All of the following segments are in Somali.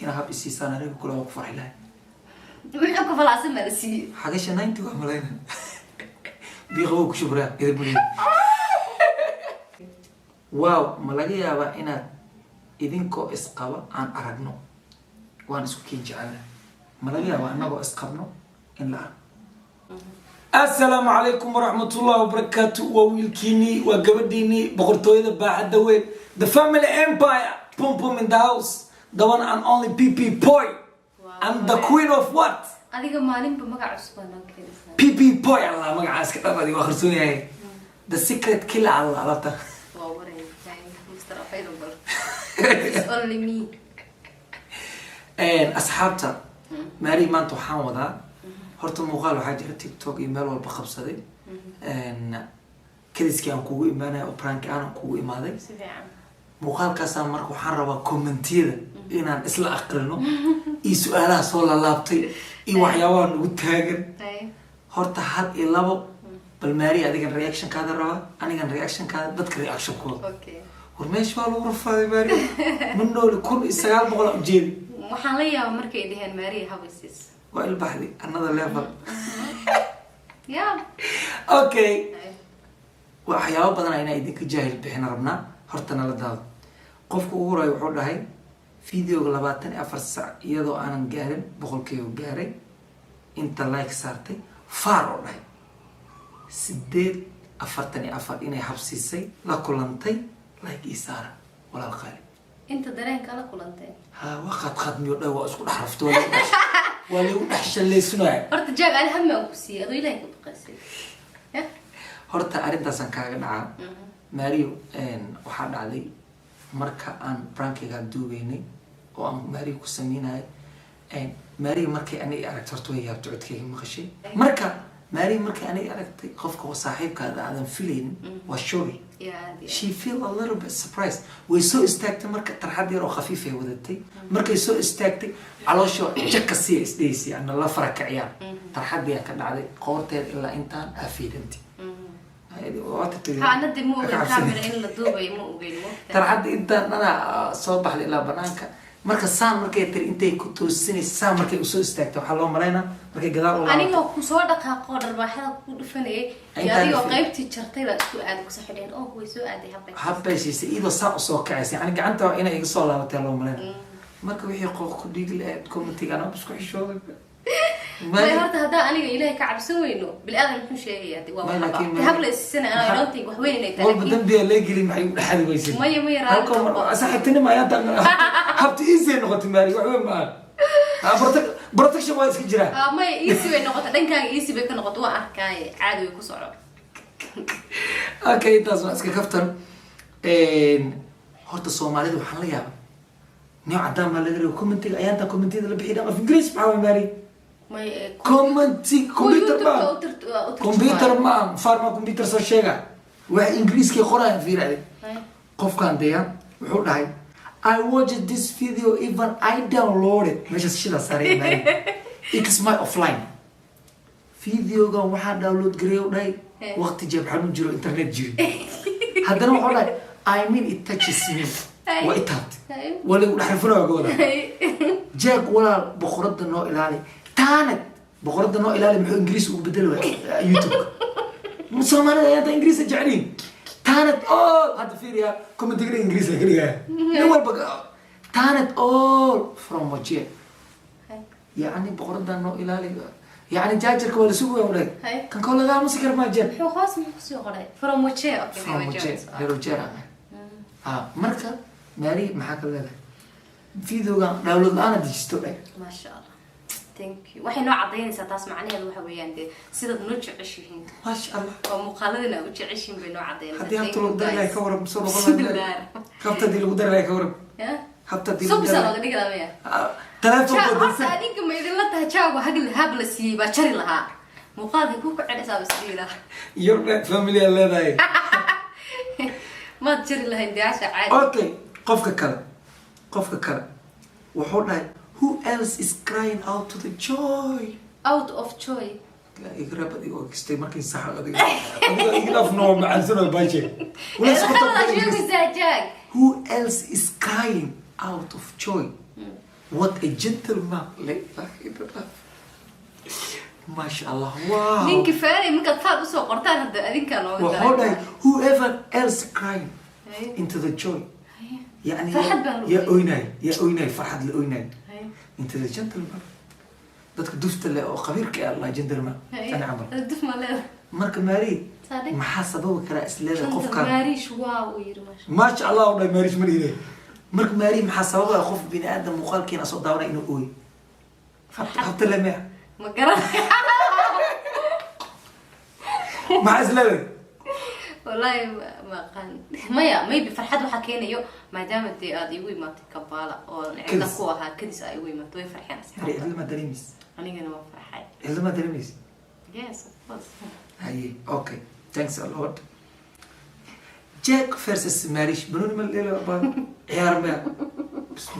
ina hab isiisaan aniga kula ku farxi lahay wixii ku falaasan marsi xagasha 90 waa malayna biiqo ku shubra idin buli wow ma laga yaabaa inaad idinkoo isqaba aan aragno waan isku kii jecelnahay ma laga yaabaa annagoo isqabno in la السلام عليكم ورحمة الله وبركاته وويلكيني وقبديني بقرطوية باعدة وين The family empire Pum Pum in the house The one and only PP Poi I'm the queen of what? أديك مالين بمقع عصبنا كده PP Poi الله مقع عسكر أبدي وخرسوني هاي The secret killer الله على واو ورين مستر أفيربل It's only me أصحابتا ماري ما أنتو حاوضا horta muuqaal waxaa jira TikTok iyo meel walba qabsaday kaliskii aan kugu imaanay oo prank aan kugu imaaday si fiican muuqaalkaas marka waxaan rabaa commentiyada inaan isla aqrino iyo su'aalaha soo laabtay iyo waxyaabaha nagu taagan horta had iyo labo bal maari adigan reaction kaada raba anigan reaction kaada dadka reaction kooda okay war meesh waa lagu rafaaday maari min nool 1900 ujeedi waxaan la yaabaa markay dhaheen maari habaysis والبحثي another level yeah okay waxyaabo badan ayna idinka jaahil bixin rabnaa horta nala daado qofku ugu horeeyo wuxuu dhahay videoga 24 saac iyadoo aanan gaarin 100 gaaray inta like saartay faar oo dhahay 844 inay habsiisay la kulantay like isaara walaal qaali inta dareenka la kulantay ha waqad qadmiyo dhaw waa isku dhaxrafto wali u dhaxshaleysunay horta jaag aan hamma ku siiyay adoo ilaahay ku baqasay horta arintaasan kaaga dhaca Mario waxaa dhacday marka aan prankiga duubeynay oo aan Mario ku sameynay Mario markay anay aragto horta way yaabto codkayga maqashay marka Mario markay anay aragtay qofka oo saaxiibkaada aadan filaynin waa showy she feel a little bit surprised way soo istaagtay marka tarxad yar oo khafiif ay wadatay markay soo istaagtay caloosho jaka si isdeysay ana la farakaciyaan tarxad yar ka dhacday qoorteed ilaa intaan afiidanti أنا دي مو بالكاميرا إلا دوبي مو بينو tarxad intaan ana soo baxday ilaa banaanka marka saan markay tir intay ku toosinay saan markay u soo istaagtay waxa loo maleynaa markay gadaal u aniga ku soo dhaqaaqo dharbaaxada ku dhufanay adiga qaybtii jartay la isku aad ku saxideen oo way soo aaday habbaysiisay iyadoo saa u soo kacaysay ani gacanta waa inay iga soo laabatay loo maleynaa marka wixii qof ku dhigi lahayd commentiga ana isku xishooday ما هرت هذا أنا إلهي كعب سوينه بالآخر نحن شيء يعني والله هبل السنة أنا رانتي وحوين إنك والله بدم بيا لاقي معي حد ويسين مية راه صحتني ما ينتظر هبت إيزي نقطة ماري وحوين ما برتك شو وايد كجرا ما يسوي نقطة لين كان يسوي بك نقطة واحد كان عادي ويكسر أوكي تاسمع اسكت كفتر هرت الصومالي وحنا يا نيو عدام ما لقي كومنتي أيانتا كومنتي اللي بحيدا في إنجليز بحاول ماري كومنتي كمبيوتر ما فارما كمبيوتر سو شيغا واحد انجليزي قران في رادي قف كان ديا وحو داي I watched this video even I downloaded مش الشيء صاري ماي it's my offline فيديو كان واحد داونلود غريو داي وقت جاب حنو جيرو انترنت جيري هذا وحو داي I mean it touches me وإتات ولا نحرفنا وقولا جاك ولا بخرد النوع الهالي تانت بقرد إنه إلى محو إنجليز وبدلوا يوتيوب مسلمان يا أنت إنجليز جعلين تانت هذا فيريا كم تقري إنجليز كذا نقول بقى تانت from وجه يعني بقرد إنه إلى يعني جاجر كولا سوى ولا كان كولا قام مسكر ما جن هو خاص من خصوصي قرأ from وجه from وجه هيروجرا مركب ماري محاك الله فيديو قام داونلود أنا ديجيتال ما شاء الله thank you waxay noo cadeynaysaa taas macnaheedu waxa weeyaan sida noo jeceshihiin ma sha Allah oo muuqaaladina u jeceshiin bay noo cadeynaysaa hadii aad loo daray ka warab soo noqonaysaa qabta dii lagu daray ka warab habta dii lagu daray laga dhigaamaya telefoon ko dadka adiga ma idin la tahay jaago hagil habla siiyay ba jari lahaa muuqaalka ku celinaysaa bisdiila your family leedahay ma jari lahayn diyaasha caadi okay qofka kale wuxuu dhahay who else is crying out to the joy out of joy لا يقرب دي وقستي ما كان صح هذا يقرب نوع مع سنة باجي ولا سقط who else is crying out of joy what a gentleman ما شاء الله واو من كفاية من كتفاد وسوق قرطان هذا أدين كانوا وهذا whoever else crying into the joy يعني يا أويناي فرحة الأويناي into the gentleman dadka dufta leh oo qabiirka ah Allah gentleman ana amal duf ma leedahay marka maari maxaa sabab kara isleeda qofka maarish waaw yiri ma sha Allah oo maarish ma leeyahay marka maari maxaa sabab qof bini aadam muuqaalkiina soo daawana inuu ooy habta lama ma garan ma isleeda wallahi ma qan maya maybe farxad waxa keenayo maadaama tii aad igu imaatay kabaala oo cidna ku ahaa kadis ay igu imaatay way farxeen asxaabta ilma ma dareemis anigana waa farxay ilma ma dareemis yes of course haye okay thanks a lot Jack versus Marish بنوني من الليلة أبا عيار ما بسم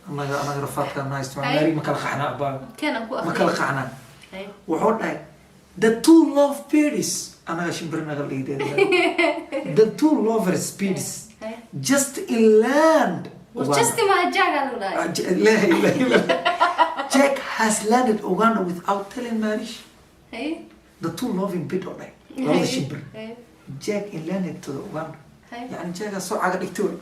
الله أنا رفعت كان نايس مع ماري ما كل خحنا أبا كان أبو ما كل خحنا وحول the two love birds أنا عشان برنا قال لي the two lovers birds just in land just ما Jack قالوا لا Jack has landed Uganda without telling Marish the two loving birds on it والله شبر Jack in landed to Uganda يعني Jack صار عقد يكتور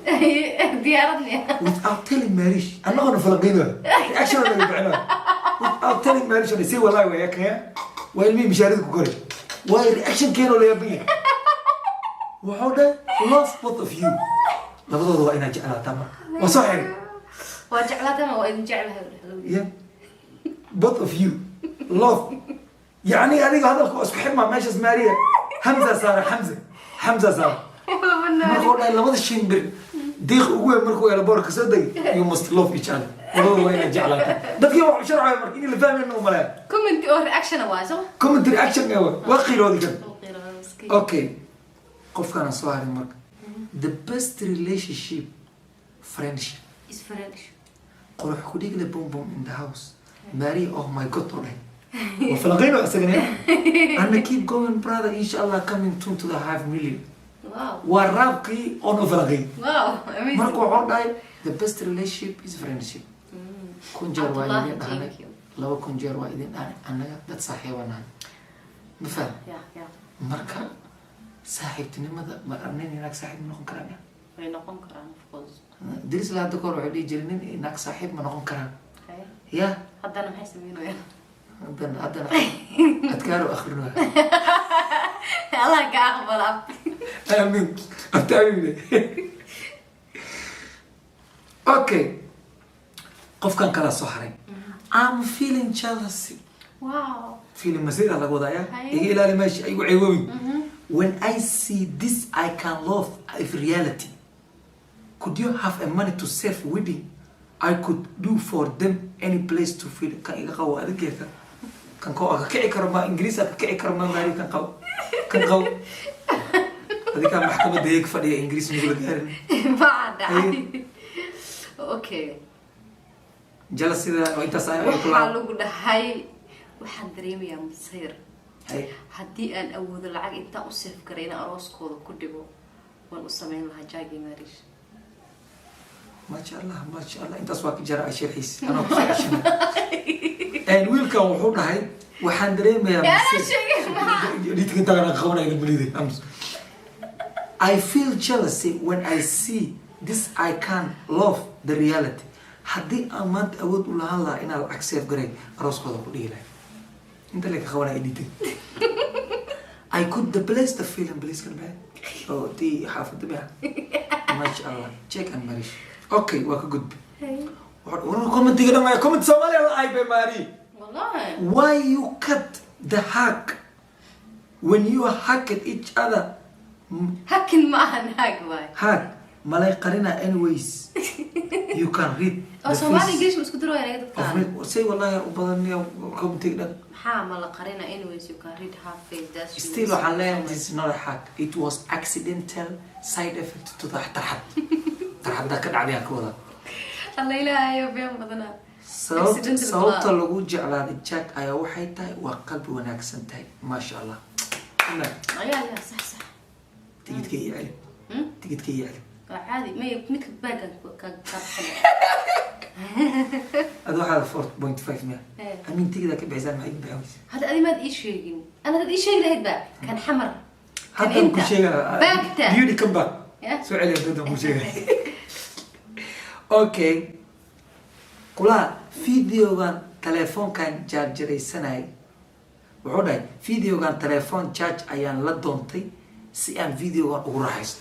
ديارتني without telling Marish أنا أقول فلقينا أكشن ولا يبعناه without telling Marish أنا سوي والله وياك يا ويلمي مشاردك وكوري والرياكشن كانوا لا يبين وحوده love both of you لابد أنا جعلها تمام وصحيح وجعلها تمام وإن جعلها yeah both of you love يعني هذا الكوس بحمة ماشي ماريا حمزة صار حمزة صار مركو لابد الشين بر ديخ أقوى مركو على بورك صدق you must love each other والله وين جعلها ده في شرعي مركين اللي فاهم إنه ملا كومنت أو رياكشن واسو كومنت رياكشن وقيل هذا كده أوكي قف كان صاحي مرك the best relationship friendship is friendship قروح كوديك لبوم بوم in the house Mary oh my god طلع وفلقينا أسجني أنا keep going brother إن شاء الله coming soon to the 5,000,000 واو والرابقي أنا فلقي واو مركو عرضاي the best relationship is friendship كون جار وايدين أنا لو كون جار وايدين أنا ده صحيح وأنا بفهم يا مركا صاحبتني ماذا مرنين هناك صاحب منهم كلام يعني نقوم كرام فوز درس لا دكتور وعدي جرنين هناك صاحب منهم كلام يا حتى أنا حاسس منه يا أدنى أتكاروا أخرنا الله كأخبر آمين أبتعبي أوكي قف كان كلا صحري I'm feeling jealousy واو feeling مسيرة على وضعها إيه لا ماشي أيوة عيوبي when I see this I can love if reality could you have a money to save wedding I could do for them any place to feel كان يقوى أذكر كان قوى كعي كرما إنجليزي كعي كرما ماري كان قوى هذه كان محكمة ديك فدي إنجليزي نقول كهرن بعد أوكي جلس إذا وأنت صاير وحلو قد هاي waxaan dareemayaa masayr haddii aan awoodo lacag intaan u seef karayna arooskooda ku dhigo waan u samayn lahaa jaagi marish maasha allah intaas waa ka jara ashirxiis anoo ku fiicashana wiilkan wuxuu dhahay waxaan dareemayaa I feel jealousy when I see this I can love the reality haddii aan maanta awood u lahaan lahaa inaan lacag seef garay arooskooda ku dhigi lahay انت اللي كخوانا اديتي I could the place the film please كان بعد او دي حافظ بها ما شاء الله check and marish اوكي واك جود وانا كومنت كده ما كومنت سومالي اي بي ماري والله why you cut the hack when you hack at each other هاكن معها هاك باي hack ملاي قرينا anyways you can read Somali English مش كدروا يا رجال say والله وبدني كومنت كده حامل قرينا anyways you can read half face that's still حاليا this is not a hack it was accidental side effect to the ترحب ده كده عليها كولا الله إلهي يبين بدنا sababta lagu jeclaaday Jack ayaa waxay tahay waa qalbi wanaagsan tahay ma sha Allah يا صح تيجي تكي يعلم عادي ما متك باقي كان هذا واحد 4.5 مية أمين تيجي ذاك بعزان معي بعوز هذا أدي ما تقول شيء أنا تقول شيء لهيد بقى كان حمر حتى كل شيء باكتا بيودي كم باك سؤال يبدو مو شيء أوكي كلها فيديو كان تلفون كان جارجري سنة وعودي فيديو كان تلفون جارج أيام لدونتي سيان فيديو كان أورايس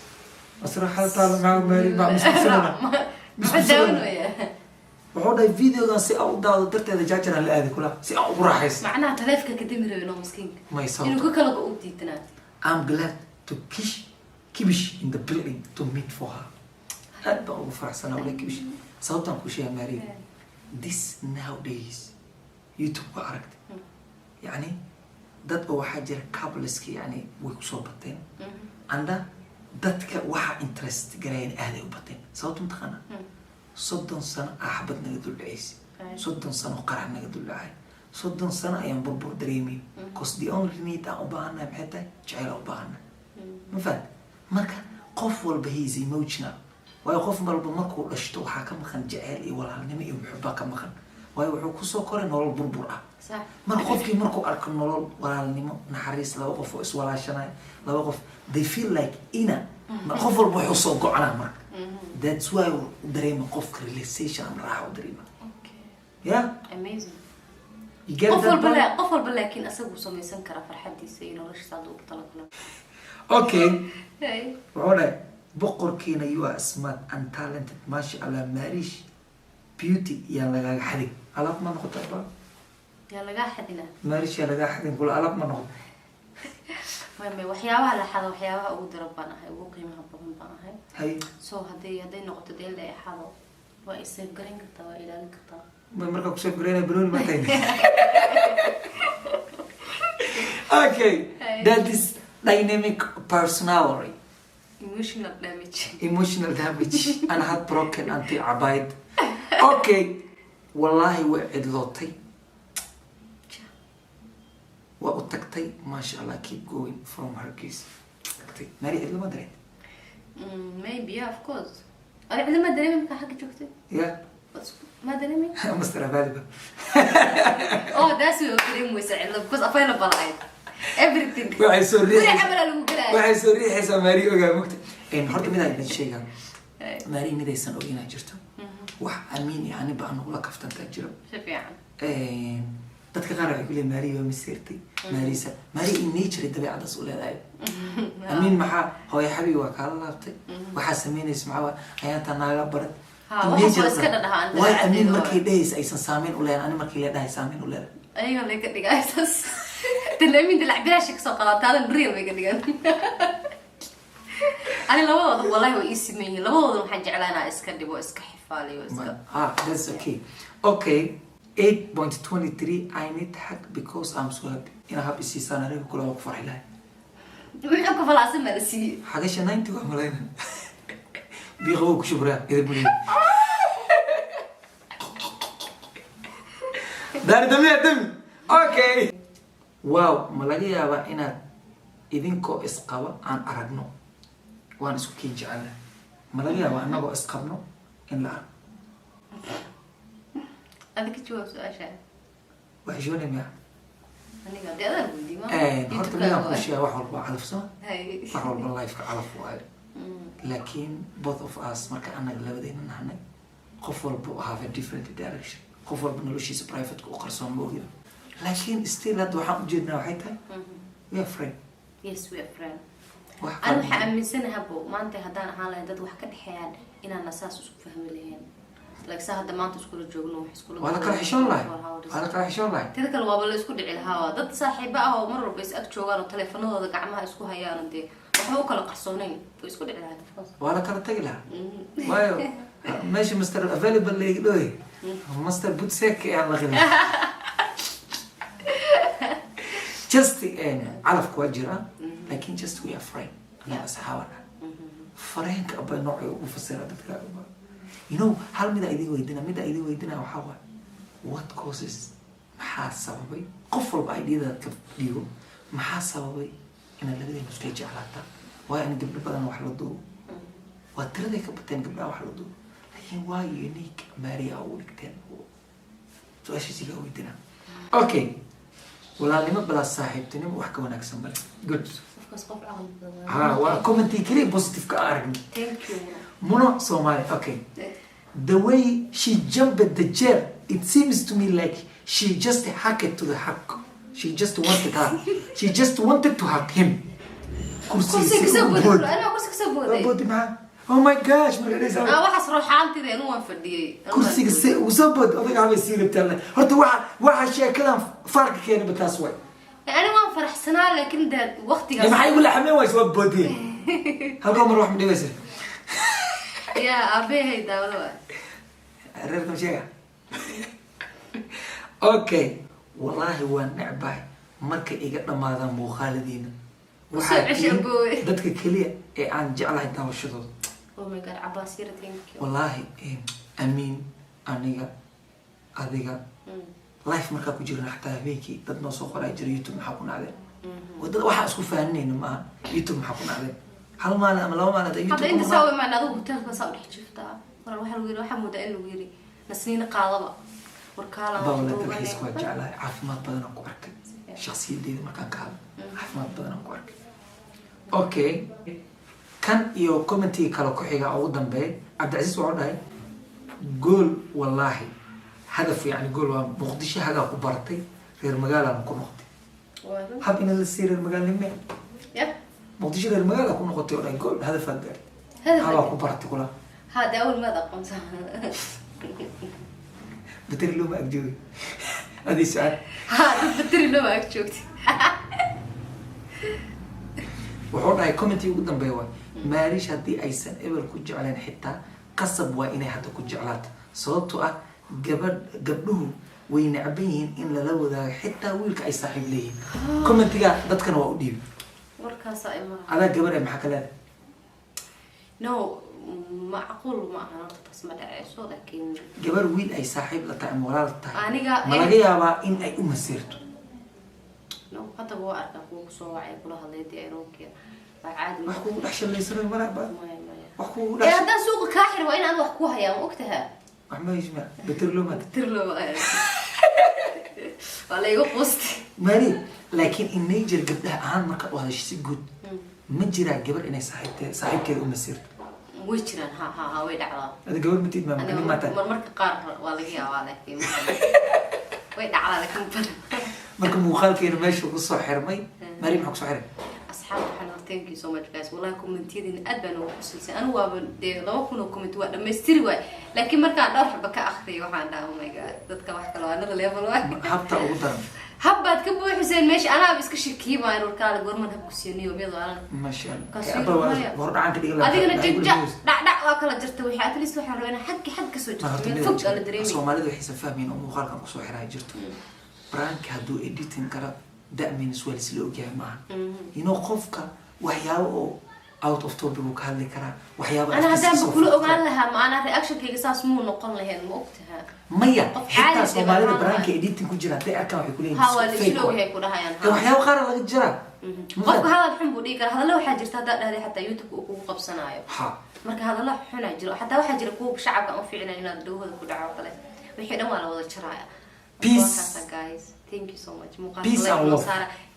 أصراحة طال مع ماري مع مسلسل وعودي فيديو كان سي أو داو درت هذا جارجر على هذه كلها سي أورايس معناها تلفك كدمر بينو مسكين ما يصير إنه كل قوتي تنات I'm glad to kibish in the building to meet for her. أبغى أفرح سنة ولا كيبش صوتاً كل شيء ماري. This nowadays YouTube وعرقت يعني دت أو حاجة كابلسكي يعني ويكسوبتين عنده دتك واحد interest جرين أهله وبتين صوت متخنا صدّن سنة أحبتنا جدول العيس صدّن سنة قرحنا جدول العين صدّن سنة أيام بربور دريمي cause the only need أبغانا بحتة جعل أبغانا مفاد مركا قف والبهيز emotional ويقف مركو أشتو حاكم خن جعل ولا نمي محبة كم خن ويوحكو سكر نول بربور صح مرقف كي مركو أركن نول ولا نمو نحريس لو وقف إس ولا شناي لو وقف they feel like إنا مرقف والبحو سوق على مرك that's why دريم قف relaxation راح ودريم yeah amazing you get that قفل بالله لكن أسوي سمي سنكرة فرحتي سينو ليش صادق طلب اوكي وعلى بقر كينا يوا اسمات ان تالنتد ماشي على ماريش بيوتي يا لغا حدي علب ما ناخذ ابا يا لغا حدنا ماريش يا لغا حدي نقول علب ما ناخذ ما وحياها لحد وحياها او دربنا هي وقيمها بمن هي سو هدي نقطه ديل لا حاضر ويسيف جرين كتا الى كتا ما مركب سيف جرين برون ما تاني اوكي that is dynamic personality emotional damage أنا had broken أنتي عبايد أوكي والله وعد لوطي وأتكتي ما شاء الله keep going from her kiss تكتي ماري إدلو ما دريت maybe yeah of course أنا إذا ما دري منك حاجة شفتي yeah ما دري منك مستر عبادة oh that's what dream we say because available everything waxay soo riixay riixaysaa maari ogaa mugta horta mid ay sheegaan maari midaysan og inay jirto wax amiin yani baa nugula kaftantaa jiro si fiican dadka qaar waxay ku leeyihin maari waa masiirtay maarisa maari in nature dabeecadaas u leedahay amiin maxaa hooyo xabiib waa kaala laabtay waxaa samaynaysa maxaa ayaantaa naaga baran waa amiin markay dhehaysa aysan saameyn u leedahay ani markii lee dhahay saameyn u leedahay ayaga lee ka dhigaysaas تلامين دلع بلاش كسر قلات هذا بريء ويقدر أنا لو والله هو اسمي لو محج علينا إسكندي وإسك حفالي وإسك that's okay okay 8.23 I need hack because I'm so happy أنا happy سنة ريب كلها وقفر حلاي ويحكوا في العاصمة مرسي حاجة شنين تقول ملاينا بيغوك شبرا إذا بني دار دمي دم okay واو ما laga yaabaa inaad idinkoo isqaba aan aragno waan isku kii jecelnahay ma laga yaabaa annagoo isqabno in la arko adika jawaab su-aashaa waxay shoonay miya aniga dee adaan weydiin horta midaan kuu sheega wax walba calaf soo wax walba lifeka calaf waayo laakiin both of us marka annaga labadayna nahnay qof walba have a different direction qof walba noloshiisa private u qarsoon ma ogida لكن still هذا واحد جدنا وحيتها we are friend yes we are friend أنا حأمن سنة هبو ما أنت هدان حالا هداد واحد كده حيان إن أنا أساس وسوق فهم لهين لك سهد ما أنت سكول الجوجل وحسكول ولا كره حشون لاي ولا كره حشون لاي تذكر الوابل اللي سكول على الهواء ضد صاحب بقى هو مرة بس أكتشوا قالوا تلفونه هذا قعمها يسكو هيان أنتي وحنا كلا قصونين ويسكول على الهواء ولا كره تقلها وايو ماشي مستر available اللي يقولي مستر بوتسيك يعني غير just على كواجرة لكن just we are friend أنا أصحابنا فرينك أبى نوعي وفسر هذا you know هل مدى إيدي ويدنا وحوا what causes محا سببي قفل بأيدي ذا كفيو محا سببي إن اللي بدي نسكيج على تا ويعني قبل بدنا وحلو دو وترى ذيك بتين قبل وحلو دو laakiin waa unique maria u dhigteen su-aashiisiga weydina okay walaalnimo balaa saaxiibtinimo wax ka wanaagsan male good waa commenty kaliya positive ka aragni muno Somali okay the way she jumped the chair it seems to me like she just hacked to the hack she just wanted to hack him kursi oh my gosh waxaas ruuxaantida inuu waan fadhiyay kursiga si uu soo bod adiga ama siirabtaan horta waxa sheekadan farq keenay bataas way ani waan faraxsanaa laakiin dad waqtiga maxay wala xameen way soo bodeen halka mar wax midaysa ya abeey daawada reerka sheega okay wallahi waan nacbay marka iga dhamaadaan muuqaaladiina waxa dadka kaliya ee aan jeclahay daawashadooda oh my god Abbasira thank you wallahi amin aniga adiga life marka ku jirna xataa habeenkii dad noo soo qoray jira YouTube maxaa ku nacday wadada waxa isku faaninayna ma YouTube maxaa ku nacday hal maalin ama laba maalin YouTube hadda inta sawir ma nadu hotelka soo dhex jirtaa waxa lagu yiri waxa moodaa in lagu yiri nasniina qaadaba warkaala waa isku jeclahay caafimaad badan ku arkay shakhsiyadeeda markaan ka hadlo caafimaad badan ku arkay okay kan iyo commenty kala ku xiga ugu dambeeyay Cabdicaziz wuxuu dhahay gool wallahi hadaf yani gool waa Muqdisho haga ku bartay reer magaalada ku noqday hab in la siir reer magaalada Muqdisho reer magaalada ku noqotay oo gool hadaf gaar haga ku bartay kula hada awal ma aqoonsan bateri loo ma agjoogay adii saad bateri loo ma agjoogtay wuxuu dhahay commenty ugu dambeeyay waa maarish haddii aysan ebel ku jecleen xitaa qasab waa inay hadda ku jeclaato sababtoo ah gabdhuhu way necban yihiin in lala wadaago xitaa wiilka ay saaxiib leeyihiin commentiga dadkana waa u dhiibi warkaas ay ma adaa gabar ay maxaa ka leedahay no macquul ma aha taas ma dhacayso laakiin gabar wiil ay saaxiib la tahay ama walaal tahay aniga ma laga yaabaa in ay u masiirto no hadda waa arkaa kuwa soo wacay kula hadlayday aeroonkiya عادي wax kugu dhex shalaysanay malaaba wax kugu dhex hada suuqa ka xir waa in aan wax ku hayaa ma ogtahay wax ma yisma beterlo wala igu qost mari laakiin in nature gabdhaha aan marka wada si good ma jira gabar inay saaxiibkeeda u masiirto way jiraan ha way dhacdaa ada gabar matid ma marka qaar waa laga yaabaa laakiin way dhacdaa laakiin marka muuqaalkeena meesha ku soo xirmay mari maxaa ku soo xiray asxaab thank you so much guys wallahi commentiyadin aad baan ugu xusaysan anu waaba de 2,000 comment waa dhameystiri waay laakiin marka aan dhowr xaba ka akhriyo waxaan dhahaa oh my god dadka wax kale waa another level waay habta ugu daran habbaad ka buuxiseen meesha anaa iska shakiyay warkaala gorman habku siiniyo mid waa ma sha Allah war dhacaan ka dhigala adigana jajja dhac waa kala jirta wixii at least waxaan rabaa xag ka soo jirto fog ala dareemay Soomaalidu waxay safahmeen oo muuqaalkan ku soo xiray jirto prank haduu editing kara da'min iswal isla ogyahay ma qofka waxyaabo oo out of topic uu ka hadli karaa waxyaabo ana hadaan kula ogaan lahaa ma ana reaction kayga saas muu noqon lahayn ma ogtahay maya xitaa Soomaalida prank editing ku jira tay arkaan waxay ku leeyihiin ha wala isla ogyahay ku dhahayaan waxyaabo qaar laga jira qofka hadal xun buu dhigi karaa hadallo waxaa jirta hadaa dhahday xataa YouTube uu kugu qabsanayo marka hadallo xun ay jiro xataa waxaa jira kuwa shacabka oo fiicnaa inaad dhawada ku dhaco kale wixii dhan waa la wada jiraaya peace guys thank you so much peace and love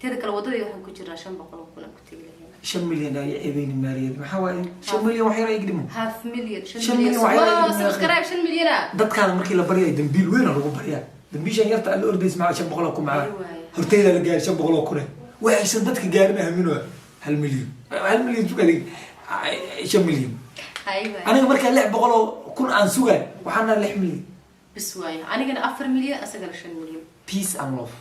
teeda kale wadada waxaan ku jiraa 500 kun ku tagi lahayn 5 milyan ay eedeyn maariyad maxaa waaye 5 milyan wax yar ay gidimo half million 5 milyan subscribe 5 milyan dadkaan markii la bariyay dambiil weyn lagu bariyaa dambiishan yarta alla ordays ma 500 ku macaa horteeda la gaar 500 kun waxay dadka gaarin aamino 1 milyan 1 milyan suuqay 5 milyan aniga marka 600 kun aan sugay waxaana 6 milyan بس واي أنا كان 4 مليون أسجل 5 مليون peace and love